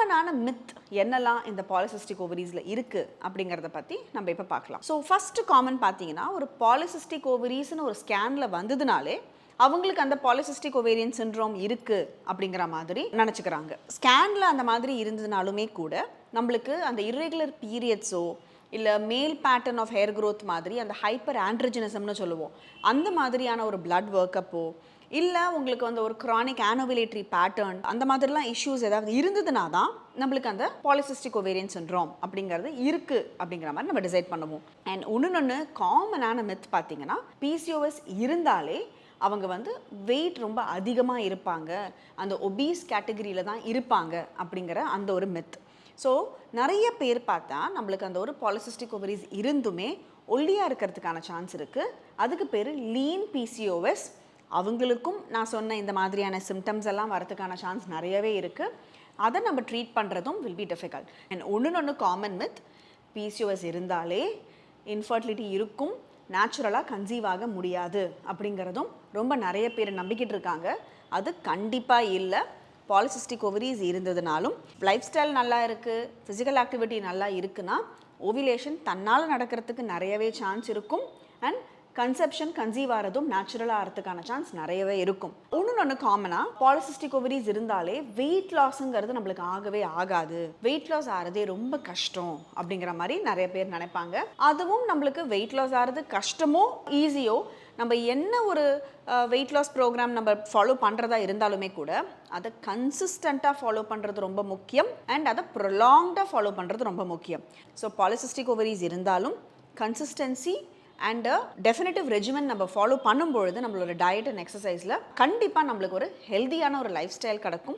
காமனான மித் என்னெல்லாம் இந்த பாலிசிஸ்டிக் ஓவரீஸில் இருக்குது அப்படிங்கிறத பற்றி நம்ம இப்போ பார்க்கலாம். ஸோ ஃபஸ்ட்டு காமன் பார்த்தீங்கன்னா, ஒரு பாலிசிஸ்டிக் ஓவரீஸ்னு ஒரு ஸ்கேனில் வந்ததுனாலே அவங்களுக்கு அந்த பாலிசிஸ்டிக் ஓவேரியன் சிண்ட்ரோம் இருக்குது அப்படிங்கிற மாதிரி நினச்சிக்கிறாங்க. ஸ்கேனில் அந்த மாதிரி இருந்ததுனாலுமே கூட நம்மளுக்கு அந்த இர்ரெகுலர் பீரியட்ஸோ இல்லை மேல் பேட்டர்ன் ஆஃப் ஹேர் க்ரோத் மாதிரி அந்த ஹைப்பர் ஆண்ட்ரஜனிசம்னு சொல்லுவோம், அந்த மாதிரியான ஒரு பிளட் ஒர்க்கப்போ இல்லை உங்களுக்கு வந்து ஒரு க்ரானிக் ஆனோவிலேட்டரி பேட்டர்ன் அந்த மாதிரிலாம் இஷ்யூஸ் ஏதாவது இருந்ததுனா தான் நம்மளுக்கு அந்த பாலிசிஸ்டிக் ஓவேரியன் சிண்ட்ரோம் அப்படிங்கிறது இருக்குது அப்படிங்கிற மாதிரி நம்ம டிசைட் பண்ணுவோம். அண்ட் ஒன்று காமனான மித் பார்த்தீங்கன்னா, பிசிஓஎஸ் இருந்தாலே அவங்க வந்து வெயிட் ரொம்ப அதிகமாக இருப்பாங்க, அந்த ஒபீஸ் கேட்டகரியில் தான் இருப்பாங்க அப்படிங்கிற அந்த ஒரு மித். ஸோ நிறைய பேர் பார்த்தா நம்மளுக்கு அந்த ஒரு பாலிசிஸ்டிக் ஓவரீஸ் இருந்துமே ஒல்லியாக இருக்கிறதுக்கான சான்ஸ் இருக்குது. அதுக்கு பேர் லீன் பிசிஓஎஸ். அவங்களுக்கும் நான் சொன்ன இந்த மாதிரியான சிம்டம்ஸ் எல்லாம் வரதுக்கான சான்ஸ் நிறையவே இருக்குது. அதை நம்ம ட்ரீட் பண்ணுறதும் வில் பி டிஃபிகல்ட். அண்ட் ஒன்று காமன் மித், பிசிஓஎஸ் இருந்தாலே இன்ஃபர்டிலிட்டி இருக்கும், நேச்சுரலாக கன்சீவ் ஆக முடியாது அப்படிங்கிறதும் ரொம்ப நிறைய பேர் நம்பிக்கிட்டு இருக்காங்க. அது கண்டிப்பாக இல்லை. பாலிசிஸ்டிக் ஓவரீஸ் இருந்ததுனாலும் லைஃப் ஸ்டைல் நல்லா இருக்குது, ஃபிசிக்கல் ஆக்டிவிட்டி நல்லா இருக்குன்னா ஓவிலேஷன் தன்னால் நடக்கிறதுக்கு நிறையவே சான்ஸ் இருக்கும். அண்ட் கன்செப்ஷன் கன்சீவ் ஆகிறதும் நேச்சுரலாக ஆகிறதுக்கான சான்ஸ் நிறையவே இருக்கும். ஒன்று காமனாக பாலிசிஸ்டிக் ஓவரீஸ் இருந்தாலே வெயிட் லாஸுங்கிறது நம்மளுக்கு ஆகவே ஆகாது, வெயிட் லாஸ் ஆகிறதே ரொம்ப கஷ்டம் அப்படிங்கிற மாதிரி நிறைய பேர் நினைப்பாங்க. அதுவும் நம்மளுக்கு வெயிட் லாஸ் ஆகிறது கஷ்டமோ ஈஸியோ, நம்ம என்ன ஒரு வெயிட் லாஸ் ப்ரோக்ராம் நம்ம ஃபாலோ பண்ணுறதா இருந்தாலுமே கூட அதை கன்சிஸ்டண்ட்டாக ஃபாலோ பண்ணுறது ரொம்ப முக்கியம். அண்ட் அதை ப்ரொலாங்டாக ஃபாலோ பண்ணுறது ரொம்ப முக்கியம். ஸோ பாலிசிஸ்டிக் ஓவரீஸ் இருந்தாலும் கன்சிஸ்டன்சி அண்ட் டெஃபினட்டிவ் ரெஜிமெண்ட் நம்ம ஃபாலோ பண்ணும்பொழுது நம்மளோட டயட் அண்ட் எக்ஸசைஸில் கண்டிப்பாக நம்மளுக்கு ஒரு ஹெல்தியான ஒரு லைஃப் ஸ்டைல் கிடைக்கும்.